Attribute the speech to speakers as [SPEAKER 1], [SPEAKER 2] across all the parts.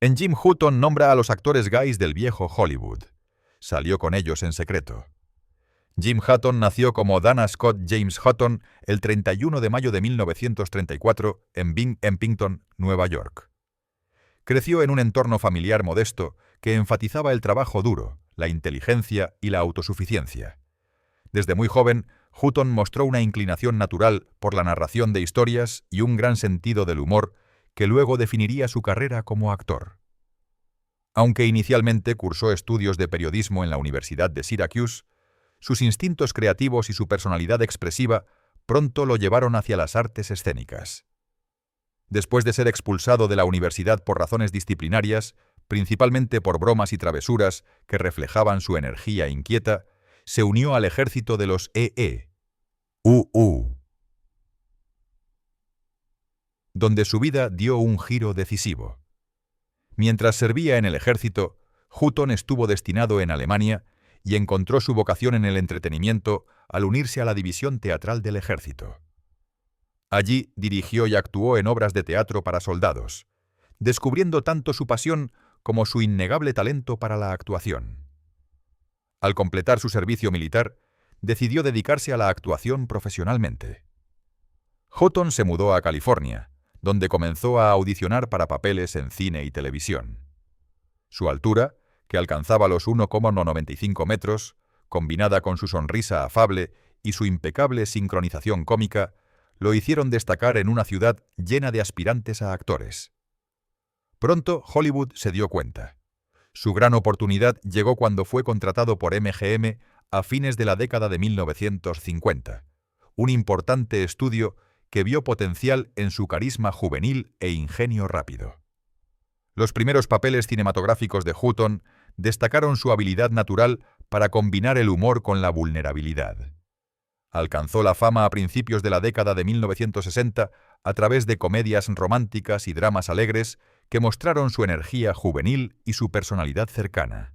[SPEAKER 1] En Jim Hutton nombra a los actores gays del viejo Hollywood. Salió con ellos en secreto. Jim Hutton nació como Dana Scott James Hutton el 31 de mayo de 1934 en Binghamton, Nueva York. Creció en un entorno familiar modesto que enfatizaba el trabajo duro, la inteligencia y la autosuficiencia. Desde muy joven, Hutton mostró una inclinación natural por la narración de historias y un gran sentido del humor que luego definiría su carrera como actor. Aunque inicialmente cursó estudios de periodismo en la Universidad de Syracuse, sus instintos creativos y su personalidad expresiva pronto lo llevaron hacia las artes escénicas. Después de ser expulsado de la universidad por razones disciplinarias, principalmente por bromas y travesuras que reflejaban su energía inquieta, se unió al ejército de los EE, donde su vida dio un giro decisivo. Mientras servía en el ejército, Hutton estuvo destinado en Alemania y encontró su vocación en el entretenimiento al unirse a la división teatral del ejército. Allí dirigió y actuó en obras de teatro para soldados, descubriendo tanto su pasión como su innegable talento para la actuación. Al completar su servicio militar, decidió dedicarse a la actuación profesionalmente. Hutton se mudó a California, donde comenzó a audicionar para papeles en cine y televisión. Su altura, que alcanzaba los 1,95 metros, combinada con su sonrisa afable y su impecable sincronización cómica, lo hicieron destacar en una ciudad llena de aspirantes a actores. Pronto Hollywood se dio cuenta. Su gran oportunidad llegó cuando fue contratado por MGM a fines de la década de 1950, un importante estudio que vio potencial en su carisma juvenil e ingenio rápido. Los primeros papeles cinematográficos de Hutton destacaron su habilidad natural para combinar el humor con la vulnerabilidad. Alcanzó la fama a principios de la década de 1960 a través de comedias románticas y dramas alegres que mostraron su energía juvenil y su personalidad cercana.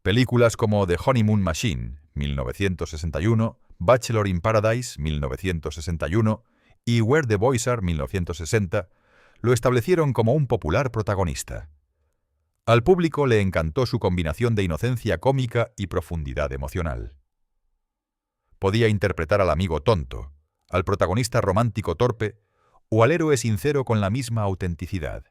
[SPEAKER 1] Películas como The Honeymoon Machine, 1961, Bachelor in Paradise, 1961, y Where the Boys Are, 1960, lo establecieron como un popular protagonista. Al público le encantó su combinación de inocencia cómica y profundidad emocional. Podía interpretar al amigo tonto, al protagonista romántico torpe o al héroe sincero con la misma autenticidad.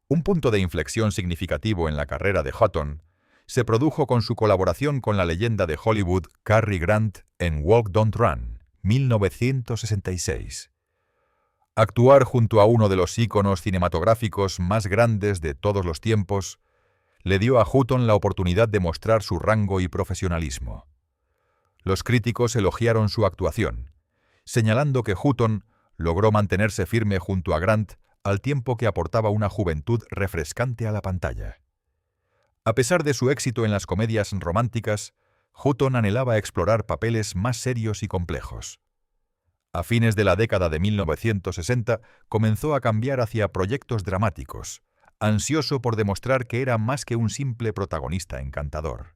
[SPEAKER 1] Un punto de inflexión significativo en la carrera de Hutton se produjo con su colaboración con la leyenda de Hollywood Cary Grant en Walk Don't Run, 1966. Actuar junto a uno de los íconos cinematográficos más grandes de todos los tiempos le dio a Hutton la oportunidad de mostrar su rango y profesionalismo. Los críticos elogiaron su actuación, señalando que Hutton logró mantenerse firme junto a Grant al tiempo que aportaba una juventud refrescante a la pantalla. A pesar de su éxito en las comedias románticas, Hutton anhelaba explorar papeles más serios y complejos. A fines de la década de 1960 comenzó a cambiar hacia proyectos dramáticos, ansioso por demostrar que era más que un simple protagonista encantador.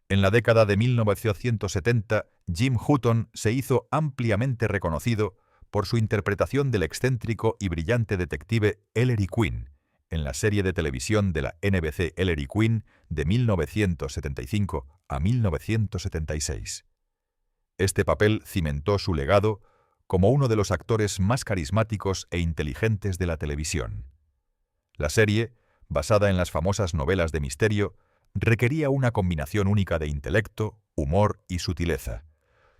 [SPEAKER 1] En la década de 1970, Jim Hutton se hizo ampliamente reconocido por su interpretación del excéntrico y brillante detective Ellery Queen, en la serie de televisión de la NBC Ellery Queen de 1975 a 1976. Este papel cimentó su legado como uno de los actores más carismáticos e inteligentes de la televisión. La serie, basada en las famosas novelas de misterio, requería una combinación única de intelecto, humor y sutileza,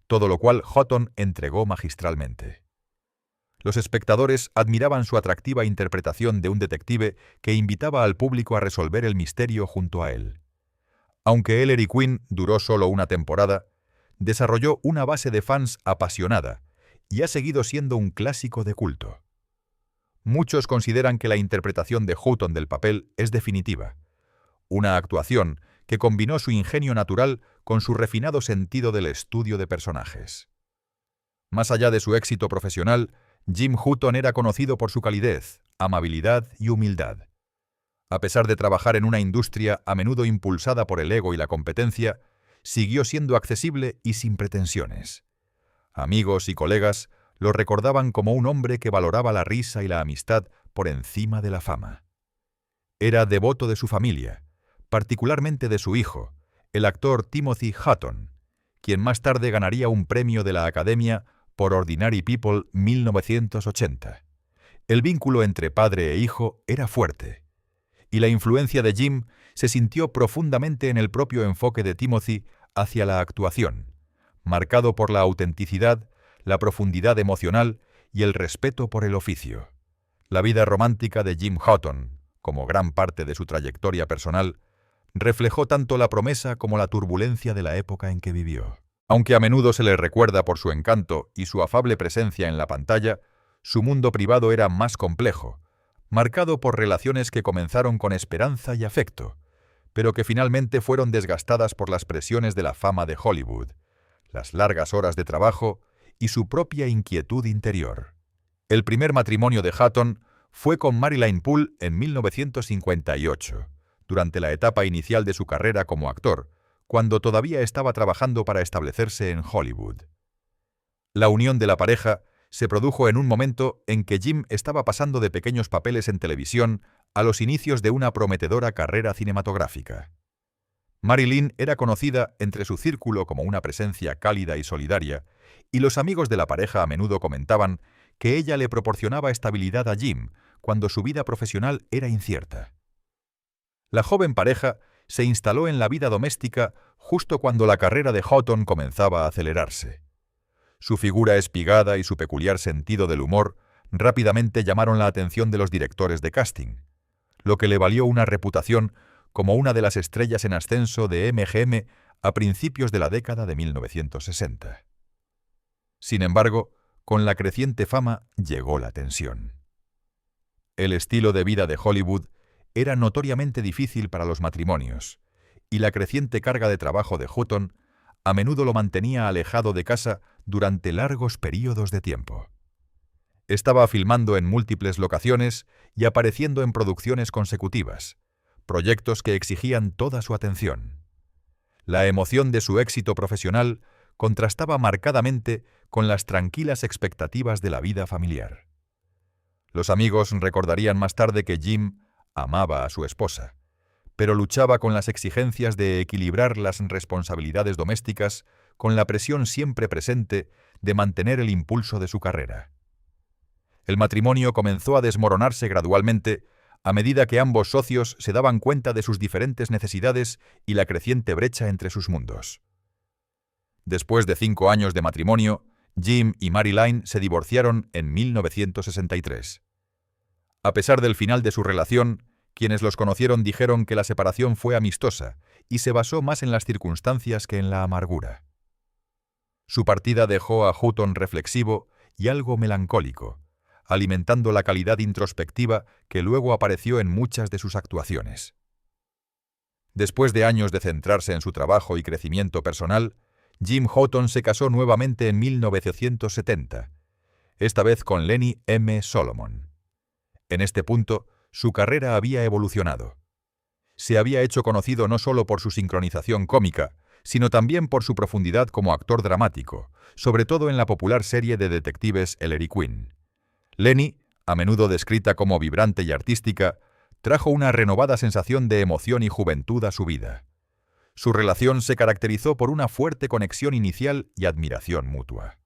[SPEAKER 1] todo lo cual Hutton entregó magistralmente. Los espectadores admiraban su atractiva interpretación de un detective que invitaba al público a resolver el misterio junto a él. Aunque Ellery Queen duró solo una temporada, desarrolló una base de fans apasionada y ha seguido siendo un clásico de culto. Muchos consideran que la interpretación de Hutton del papel es definitiva, una actuación que combinó su ingenio natural con su refinado sentido del estudio de personajes. Más allá de su éxito profesional, Jim Hutton era conocido por su calidez, amabilidad y humildad. A pesar de trabajar en una industria a menudo impulsada por el ego y la competencia, siguió siendo accesible y sin pretensiones. Amigos y colegas lo recordaban como un hombre que valoraba la risa y la amistad por encima de la fama. Era devoto de su familia, particularmente de su hijo, el actor Timothy Hutton, quien más tarde ganaría un premio de la Academia por Ordinary People 1980. El vínculo entre padre e hijo era fuerte, y la influencia de Jim se sintió profundamente en el propio enfoque de Timothy hacia la actuación, marcado por la autenticidad, la profundidad emocional y el respeto por el oficio. La vida romántica de Jim Hutton, como gran parte de su trayectoria personal, reflejó tanto la promesa como la turbulencia de la época en que vivió. Aunque a menudo se le recuerda por su encanto y su afable presencia en la pantalla, su mundo privado era más complejo, marcado por relaciones que comenzaron con esperanza y afecto, pero que finalmente fueron desgastadas por las presiones de la fama de Hollywood, las largas horas de trabajo y su propia inquietud interior. El primer matrimonio de Hutton fue con Marilyn Poole en 1958, durante la etapa inicial de su carrera como actor, cuando todavía estaba trabajando para establecerse en Hollywood. La unión de la pareja se produjo en un momento en que Jim estaba pasando de pequeños papeles en televisión a los inicios de una prometedora carrera cinematográfica. Marilyn era conocida entre su círculo como una presencia cálida y solidaria, y los amigos de la pareja a menudo comentaban que ella le proporcionaba estabilidad a Jim cuando su vida profesional era incierta. La joven pareja se instaló en la vida doméstica justo cuando la carrera de Hutton comenzaba a acelerarse. Su figura espigada y su peculiar sentido del humor rápidamente llamaron la atención de los directores de casting, lo que le valió una reputación como una de las estrellas en ascenso de MGM a principios de la década de 1960. Sin embargo, con la creciente fama llegó la tensión. El estilo de vida de Hollywood era notoriamente difícil para los matrimonios, y la creciente carga de trabajo de Hutton a menudo lo mantenía alejado de casa durante largos períodos de tiempo. Estaba filmando en múltiples locaciones y apareciendo en producciones consecutivas, proyectos que exigían toda su atención. La emoción de su éxito profesional contrastaba marcadamente con las tranquilas expectativas de la vida familiar. Los amigos recordarían más tarde que Jim amaba a su esposa, pero luchaba con las exigencias de equilibrar las responsabilidades domésticas con la presión siempre presente de mantener el impulso de su carrera. El matrimonio comenzó a desmoronarse gradualmente a medida que ambos socios se daban cuenta de sus diferentes necesidades y la creciente brecha entre sus mundos. Después de 5 años de matrimonio, Jim y Marilyn se divorciaron en 1963. A pesar del final de su relación, quienes los conocieron dijeron que la separación fue amistosa y se basó más en las circunstancias que en la amargura. Su partida dejó a Hutton reflexivo y algo melancólico, alimentando la calidad introspectiva que luego apareció en muchas de sus actuaciones. Después de años de centrarse en su trabajo y crecimiento personal, Jim Hutton se casó nuevamente en 1970, esta vez con Lenny M. Solomon. En este punto, su carrera había evolucionado. Se había hecho conocido no solo por su sincronización cómica, sino también por su profundidad como actor dramático, sobre todo en la popular serie de detectives Ellery Queen. Lenny, a menudo descrita como vibrante y artística, trajo una renovada sensación de emoción y juventud a su vida. Su relación se caracterizó por una fuerte conexión inicial y admiración mutua.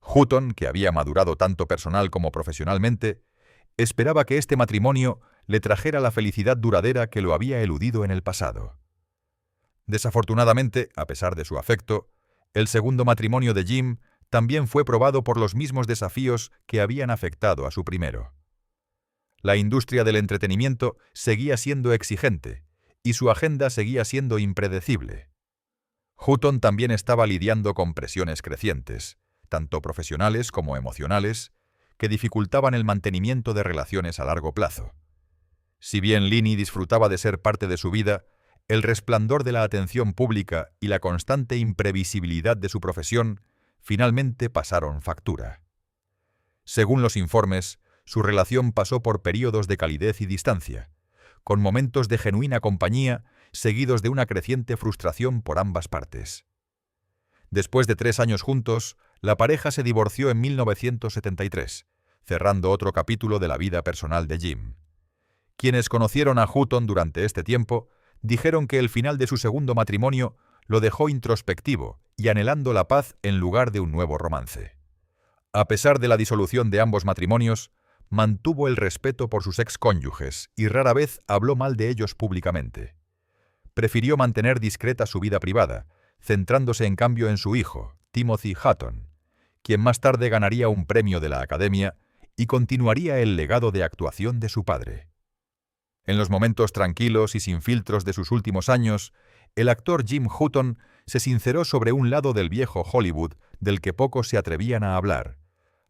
[SPEAKER 1] Hutton, que había madurado tanto personal como profesionalmente, esperaba que este matrimonio le trajera la felicidad duradera que lo había eludido en el pasado. Desafortunadamente, a pesar de su afecto, el segundo matrimonio de Jim también fue probado por los mismos desafíos que habían afectado a su primero. La industria del entretenimiento seguía siendo exigente y su agenda seguía siendo impredecible. Hutton también estaba lidiando con presiones crecientes, tanto profesionales como emocionales, que dificultaban el mantenimiento de relaciones a largo plazo. Si bien Lenny disfrutaba de ser parte de su vida, el resplandor de la atención pública y la constante imprevisibilidad de su profesión finalmente pasaron factura. Según los informes, su relación pasó por períodos de calidez y distancia, con momentos de genuina compañía seguidos de una creciente frustración por ambas partes. Después de 3 años juntos, la pareja se divorció en 1973, cerrando otro capítulo de la vida personal de Jim. Quienes conocieron a Hutton durante este tiempo dijeron que el final de su segundo matrimonio lo dejó introspectivo y anhelando la paz en lugar de un nuevo romance. A pesar de la disolución de ambos matrimonios, mantuvo el respeto por sus excónyuges y rara vez habló mal de ellos públicamente. Prefirió mantener discreta su vida privada, centrándose en cambio en su hijo, Timothy Hutton, quien más tarde ganaría un premio de la Academia y continuaría el legado de actuación de su padre. En los momentos tranquilos y sin filtros de sus últimos años, el actor Jim Hutton se sinceró sobre un lado del viejo Hollywood del que pocos se atrevían a hablar: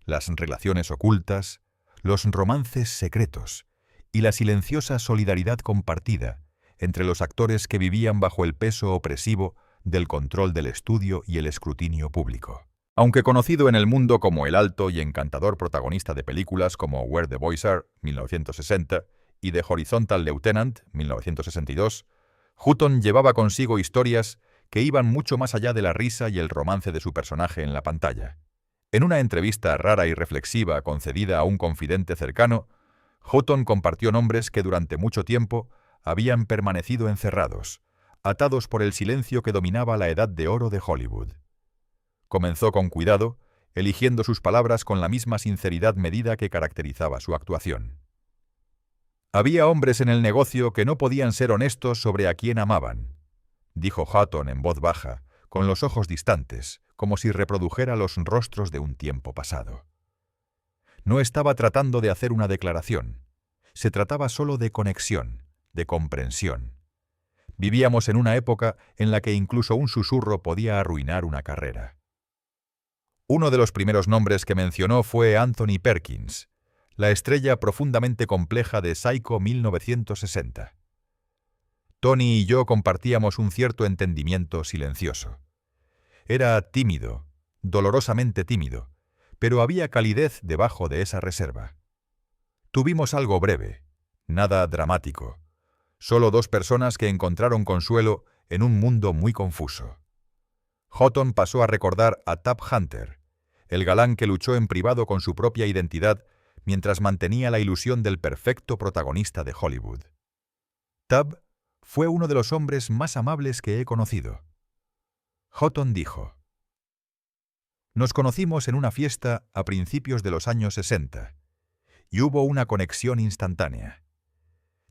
[SPEAKER 1] las relaciones ocultas, los romances secretos y la silenciosa solidaridad compartida entre los actores que vivían bajo el peso opresivo del control del estudio y el escrutinio público. Aunque conocido en el mundo como el alto y encantador protagonista de películas como Where the Boys Are, 1960, y The Horizontal Lieutenant, 1962, Hutton llevaba consigo historias que iban mucho más allá de la risa y el romance de su personaje en la pantalla. En una entrevista rara y reflexiva concedida a un confidente cercano, Hutton compartió nombres que durante mucho tiempo habían permanecido encerrados, atados por el silencio que dominaba la edad de oro de Hollywood. Comenzó con cuidado, eligiendo sus palabras con la misma sinceridad medida que caracterizaba su actuación. Había hombres en el negocio que no podían ser honestos sobre a quién amaban, dijo Hutton en voz baja, con los ojos distantes, como si reprodujera los rostros de un tiempo pasado. No estaba tratando de hacer una declaración, se trataba solo de conexión, de comprensión. Vivíamos en una época en la que incluso un susurro podía arruinar una carrera. Uno de los primeros nombres que mencionó fue Anthony Perkins, la estrella profundamente compleja de Psycho 1960. Tony y yo compartíamos un cierto entendimiento silencioso. Era tímido, dolorosamente tímido, pero había calidez debajo de esa reserva. Tuvimos algo breve, nada dramático, solo dos personas que encontraron consuelo en un mundo muy confuso. Hutton pasó a recordar a Tab Hunter, el galán que luchó en privado con su propia identidad mientras mantenía la ilusión del perfecto protagonista de Hollywood. Tab fue uno de los hombres más amables que he conocido. Hutton dijo: «Nos conocimos en una fiesta a principios de los años 60 y hubo una conexión instantánea.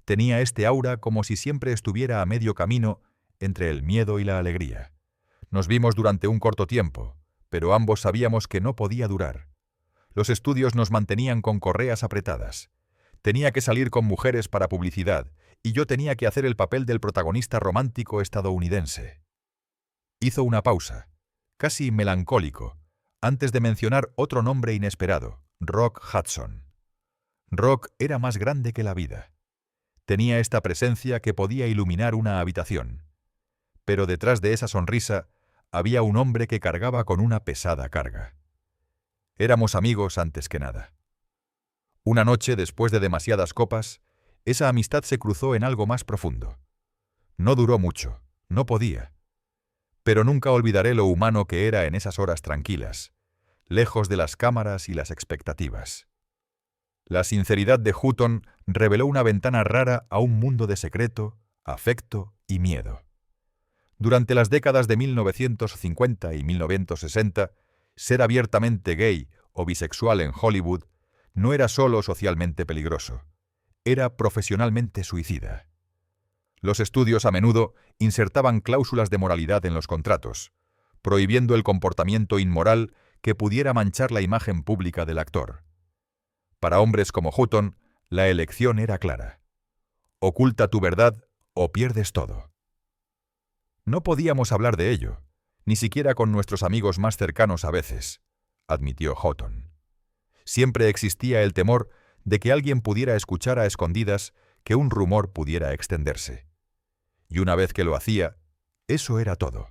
[SPEAKER 1] Tenía este aura como si siempre estuviera a medio camino entre el miedo y la alegría. Nos vimos durante un corto tiempo, pero ambos sabíamos que no podía durar. Los estudios nos mantenían con correas apretadas. Tenía que salir con mujeres para publicidad y yo tenía que hacer el papel del protagonista romántico estadounidense». Hizo una pausa, casi melancólico, antes de mencionar otro nombre inesperado: Rock Hudson. Rock era más grande que la vida. Tenía esta presencia que podía iluminar una habitación. Pero detrás de esa sonrisa había un hombre que cargaba con una pesada carga. Éramos amigos antes que nada. Una noche, después de demasiadas copas, esa amistad se cruzó en algo más profundo. No duró mucho, no podía. Pero nunca olvidaré lo humano que era en esas horas tranquilas, lejos de las cámaras y las expectativas. La sinceridad de Hutton reveló una ventana rara a un mundo de secreto, afecto y miedo. Durante las décadas de 1950 y 1960, ser abiertamente gay o bisexual en Hollywood no era solo socialmente peligroso, era profesionalmente suicida. Los estudios a menudo insertaban cláusulas de moralidad en los contratos, prohibiendo el comportamiento inmoral que pudiera manchar la imagen pública del actor. Para hombres como Hutton, la elección era clara: oculta tu verdad o pierdes todo. No podíamos hablar de ello, ni siquiera con nuestros amigos más cercanos a veces, admitió Hutton. Siempre existía el temor de que alguien pudiera escuchar a escondidas que un rumor pudiera extenderse. Y una vez que lo hacía, eso era todo.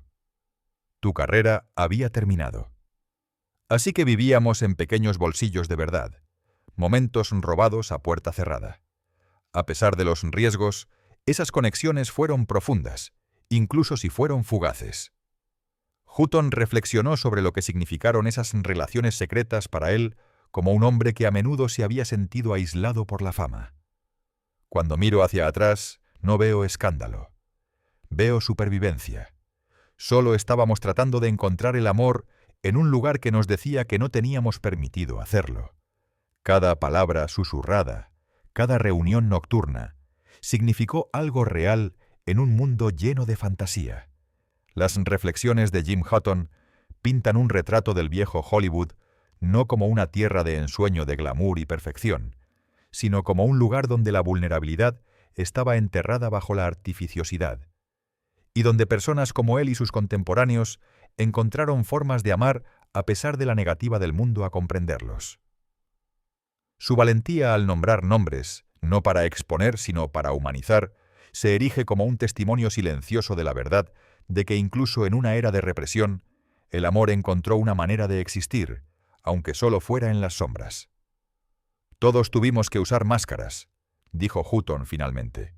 [SPEAKER 1] Tu carrera había terminado. Así que vivíamos en pequeños bolsillos de verdad, momentos robados a puerta cerrada. A pesar de los riesgos, esas conexiones fueron profundas, incluso si fueron fugaces. Hutton reflexionó sobre lo que significaron esas relaciones secretas para él como un hombre que a menudo se había sentido aislado por la fama. Cuando miro hacia atrás, no veo escándalo. Veo supervivencia. Solo estábamos tratando de encontrar el amor en un lugar que nos decía que no teníamos permitido hacerlo. Cada palabra susurrada, cada reunión nocturna, significó algo real en un mundo lleno de fantasía. Las reflexiones de Jim Hutton pintan un retrato del viejo Hollywood no como una tierra de ensueño de glamour y perfección, sino como un lugar donde la vulnerabilidad estaba enterrada bajo la artificiosidad, y donde personas como él y sus contemporáneos encontraron formas de amar a pesar de la negativa del mundo a comprenderlos. Su valentía al nombrar nombres, no para exponer sino para humanizar, se erige como un testimonio silencioso de la verdad de que incluso en una era de represión, el amor encontró una manera de existir, aunque solo fuera en las sombras. Todos tuvimos que usar máscaras, dijo Hutton finalmente,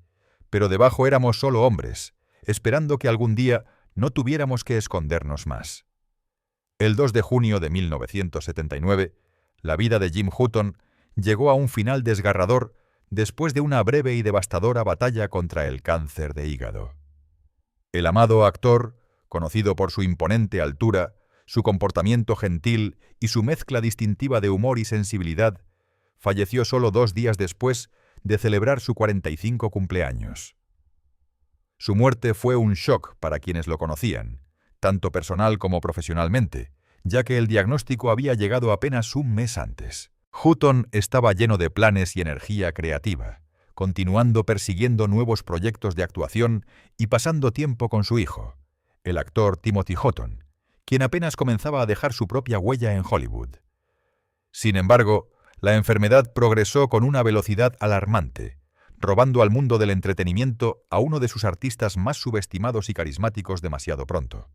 [SPEAKER 1] pero debajo éramos solo hombres, esperando que algún día no tuviéramos que escondernos más. El 2 de junio de 1979, la vida de Jim Hutton llegó a un final desgarrador después de una breve y devastadora batalla contra el cáncer de hígado. El amado actor, conocido por su imponente altura, su comportamiento gentil y su mezcla distintiva de humor y sensibilidad, falleció solo 2 días después de celebrar su 45 cumpleaños. Su muerte fue un shock para quienes lo conocían, tanto personal como profesionalmente, ya que el diagnóstico había llegado apenas un mes antes. Hutton estaba lleno de planes y energía creativa, continuando persiguiendo nuevos proyectos de actuación y pasando tiempo con su hijo, el actor Timothy Hutton, quien apenas comenzaba a dejar su propia huella en Hollywood. Sin embargo, la enfermedad progresó con una velocidad alarmante, robando al mundo del entretenimiento a uno de sus artistas más subestimados y carismáticos demasiado pronto.